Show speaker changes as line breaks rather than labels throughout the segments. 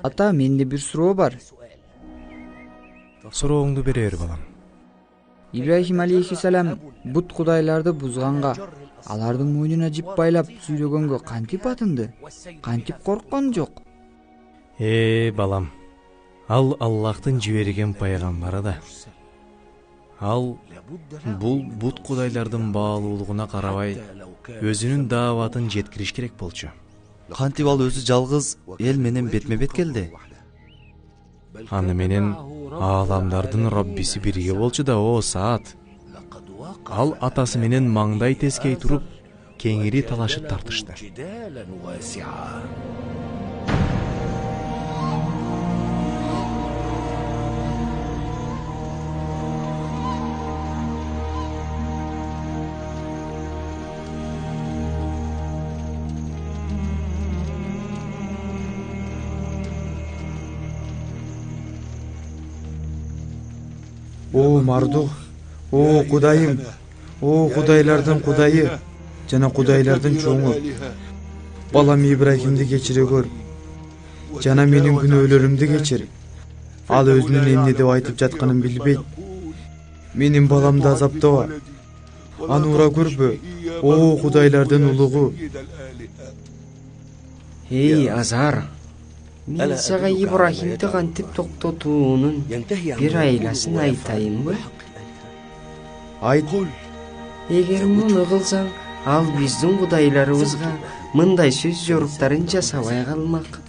Ата, менде бир суроо бар.
Сурооңду берер балам.
Ибрахим алейхиссалам бут кудайларды бузганга, алардын мойнуна жип байлап сүйлөгөнгө кантип атынды? Кантип корккон жок?
Балам. Ал Аллахтын жиберген пайгамбары да. Ал бул бут кудайлардын баалуулугуна карабай өзүнүн дааватын жеткириш керек болчу.
Кантип ал өзү жалгыз эл менен бетме-бет келди?
Аны менен ааламдардын Раббиси бирге болчу да, о Саат. Ал атасы менен маңдай тескей туруп, кеңири талашып тартышты.
О Мардух, о Кудайым, о Кудайлардын Кудайы жана Кудайлардын чоңу. Балам Ибрахимди кечире көр. Жана менин күнөөлөрүмдү кечир. Ал өзүнүн эмне деп айтып жатканын билбейт. Менин баламды азаптаба. Аны ура көрбө. О Кудайлардын улугу.
Эй, Азар. Мен сага Ибрахимди кантип токтотуунун бир айласын айтайынбы?
Айт.
Эгер муну кылсаң, ал биздин кудайларыбызга мындай сөз жоруктарын жасабай калмак.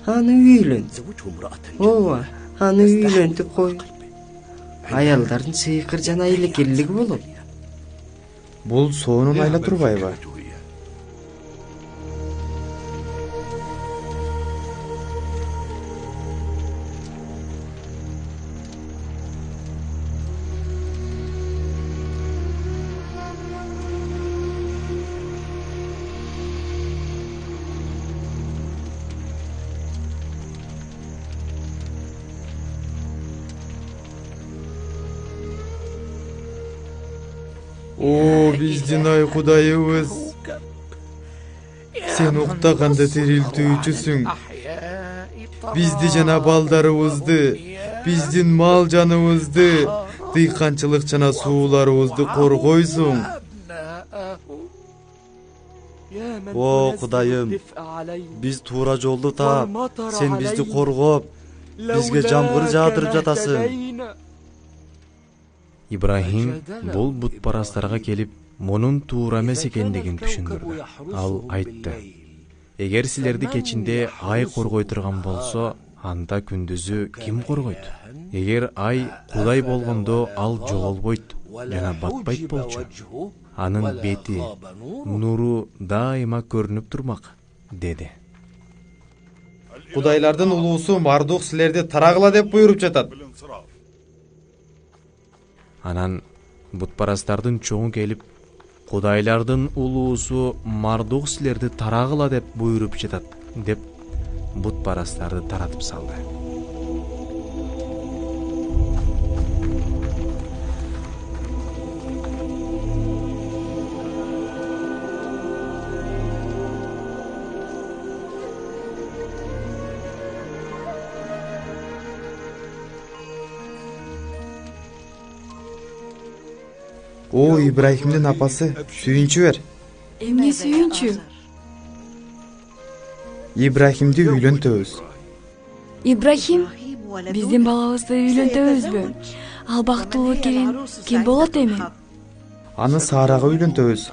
Аны үйлөнт. Ооба, аны үйлөнтүп кой. Аялдардын сыйкыр жана айлекеллиги болот.
Бул соонун айла турбайбы? О, биздин ай Кудайыбыз. Сен уктаганда тирилтүүчүсүң. Бизди жана балдарыбызды, биздин мал жаныбызды, дыйканчылык жана сууларыбызды коргойсуң.
О Кудайым, биз туура жолду таап, сен бизди коргоп, бизге жамгыр жаадырып жатасың.
Ибрахим бул бутпарастарга келип, мунун туура эмес экендигин түшүндүрдү. Ал айтты: эгер силерди кечинде ай коргой турган болсо, анда күндүзү ким коргойт? Эгер ай Кудай болгондо ал жоголбойт жана батпайт болчу. Анын бети, нуру дайыма көрүнүп турмак, деди.
Кудайлардын улуусу Мардух силерди тарагыла деп буйруп жатат.
Анан бутпарастардын чоңу келип, Кудайлардын улуусу Мардух силерди тарагыла деп буйруп жатат, деп бутпарастарды таратып салды.
О, Ибрахимдин апасы, сүйүнчү бер.
Эмне сүйүнчү?
Ибрахимди үйлөнтөбүз.
Ибрахим, биздин балабызды үйлөнтөбүзбү? Ал бактылуу келин ким болот эми?
Аны Сарага үйлөнтөбүз.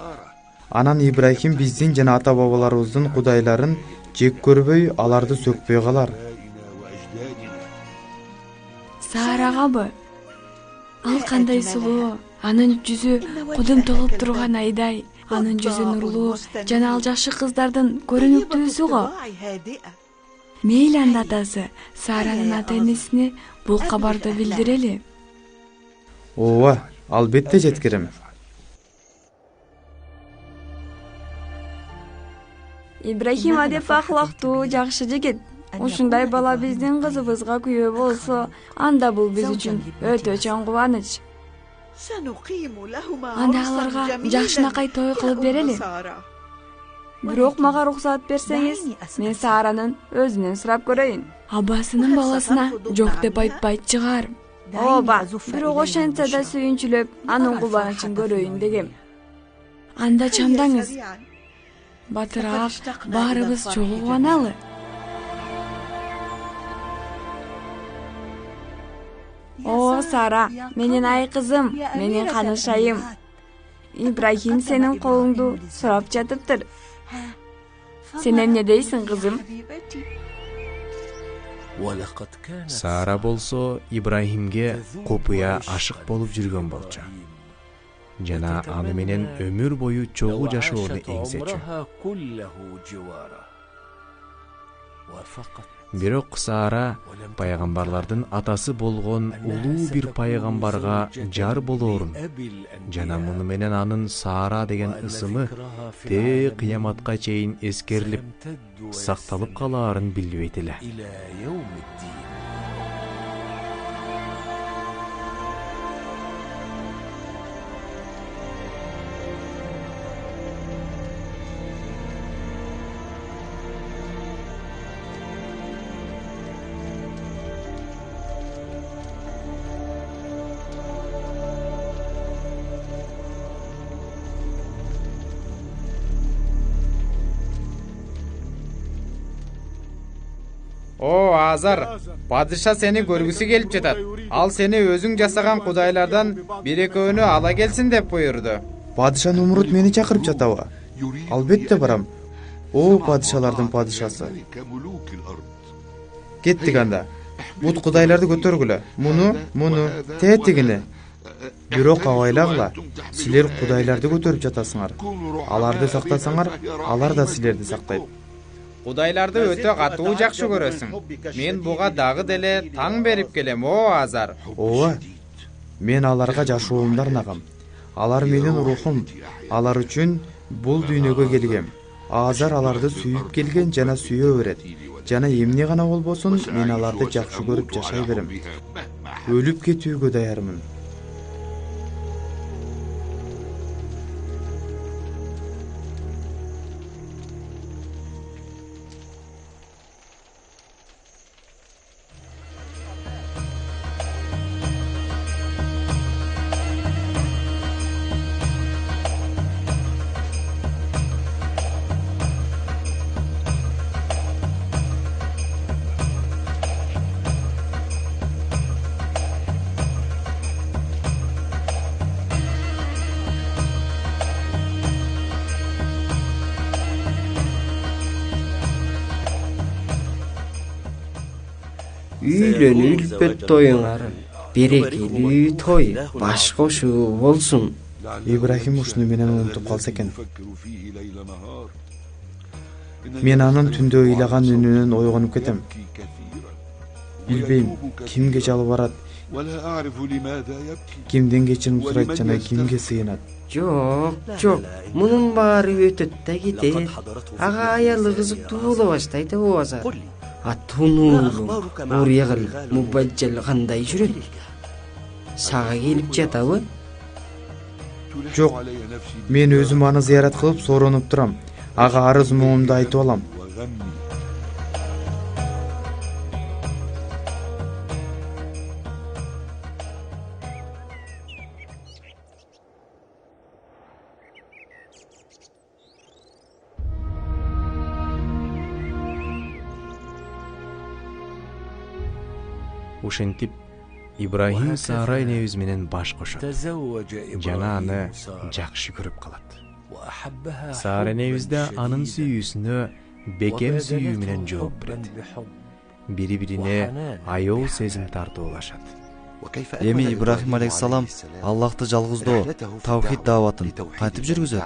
Анан Ибрахим биздин жана ата бабаларыбыздын кудайларын жек көрбөй, аларды сөкпөй калар.
Сарагабы? Ал кандай сулуу? Анын жүзү кудум толуп турган айдай, анын жүзү нурлуу жана ал жакшы кыздардын көрүнүктүүсү го. Мейли анда атасы Саранын ата-энесине бул кабарды билдирели.
Ооба, албетте жеткирем.
Ибрахим адеп аклактуу, жакшы жигит. Ушундай бала биздин кызыбызга күйөө болсо, анда бул биз үчүн өтө чоң кубаныч. Анда аларга жакшынакай той кылып берели. Бирок мага уруксат берсеңиз, мен Сааранын өзүнөн сурап көрөйүн. Абасынын баласына жок деп айтпайт чыгар. Ооба, бирок ошентсе да сүйүнчүлөп, анын кубанычын көрөйүн дегем. Анда чамдаңыз. Батыр ак, баарыбыз чогуу кубаналы. О, Сара, менин ай кызым, менин канышайым. Ибрахим сенин колуңду сурап жатыптыр. Сен эмне дейсиң, кызым?
Сара болсо Ибрахимге купуя ашык болуп жүргөн болчу. Жана аны менен өмүр бою чогуу жашоону эңсечү. Бирок Сара пайгамбарлардын атасы болгон улуу бир пайгамбарга жар болоорун жана муну менен анын Сара деген ысымы те кыяматка чейин эскерилип, сакталып калаарын билбейт эле.
О, Азар, падыша сени көргүсү келип жатат. Ал сени өзүң жасаган кудайлардан бир экөөнү ала келсин деп буйрду. Падыша Нумрут мени чакырып жатабы? Албетте барам. О, падышалардын падышасы. Кеттик анда. Бут кудайларды көтөргүлө. Муну, тетигини. Бирок абайлагыла, силер кудайларды көтөрүп жатасыңар. Аларды сактасаңар, алар да силерди сактайт. Кудайларды өтө катуу жакшы көрөсүң. Мен буга дагы деле таң берип келем, о Азар. Ооба. Мен аларга жашоомду арнагам. Алар менин рухум. Алар үчүн бул дүйнөгө келгем. Азар аларды сүйүп келген жана сүйө берет. Жана эмне гана болбосун, мен аларды жакшы көрүп жашай берем. Өлүп кетүүгө даярмын.
Үйлөнүлпөт тоюңар берекелүү той, баш кошуу болсун.
Ибрахим ушуну менен унутуп калса экен. Мен анын түндө ыйлаган үнүнөн ойгонуп кетем. Билбейм, кимге жалбарат, кимден кечирим сурайт жана кимге сыйынат.
Жок, мунун баары өтөт да кетет. Ага аялы кызыктуу боло баштайт о Азар. Атунуулу, урягыл, мубажжал кандай жүрөт? Сага келип жатабы?
Жок, мен өзүм аны зыярат кылып соронуп турам. Ага арыз муңумду айтып алам.
Ушентип Ибрахим Сара энебиз менен баш кошот. Жана аны жакшы көрүп калат. Сара энебиз да анын сүйүүсүнө бекем сүйүү менен жооп берет. Бири-бирине аял сезим тартуулашат.
Эми Ибрахим алейхиссалам Аллахты жалгыздоо, тавхид дааватын кантип жүргүзөт?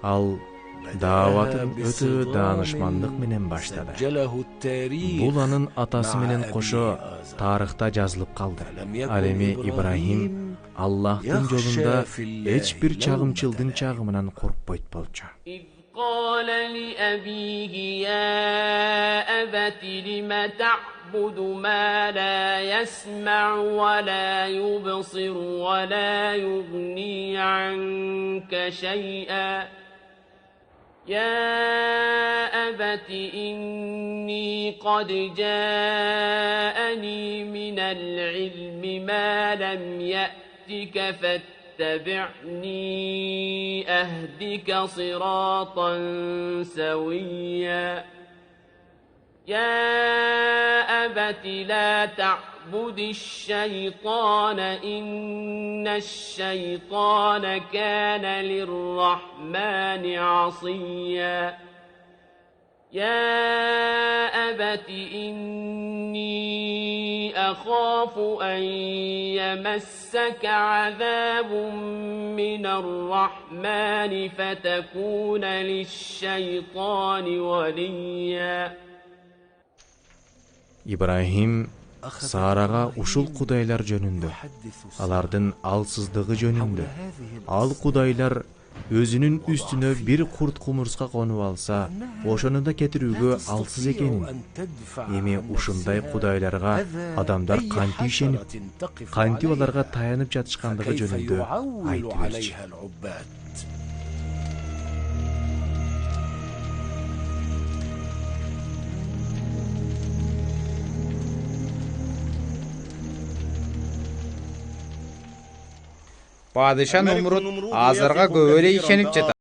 Ал дааватын өтө даанышмандык менен баштады. Бул анын атасы менен кошо тарыхта жазылып калды. Ал эми Ибрахим Аллахтын жолунда эч бир чагымчылдын чагымынан коркпойт болчу.
قال لأبيه يا أبت لم تعبد ما لا يسمع ولا يبصر ولا يغني عنك شيئا يا أبت إني قد جاءني من العلم ما لم يأتك فاتبعني أهدك صراطا سويا يا أبت لا تعبد الشيطان إن الشيطان كان للرحمن عصيا يا أبت إني أخاف أن يمسك عذاب من الرحمن فتكون للشيطان وليا
Ибрахим Сарага ушул кудайлар жөнүндө, алардын алсыздыгы жөнүндө, ал кудайлар өзүнүн үстүнө бир курт кумурска конуп алса, ошону да кетирүүгө алсыз экенин, эми ушундай кудайларга адамдар кантип ишенип, кантип аларга таянып жатышкандыгы жөнүндө айтып берчи.
Падыша Numrud азырга көп эле ишенип жатат.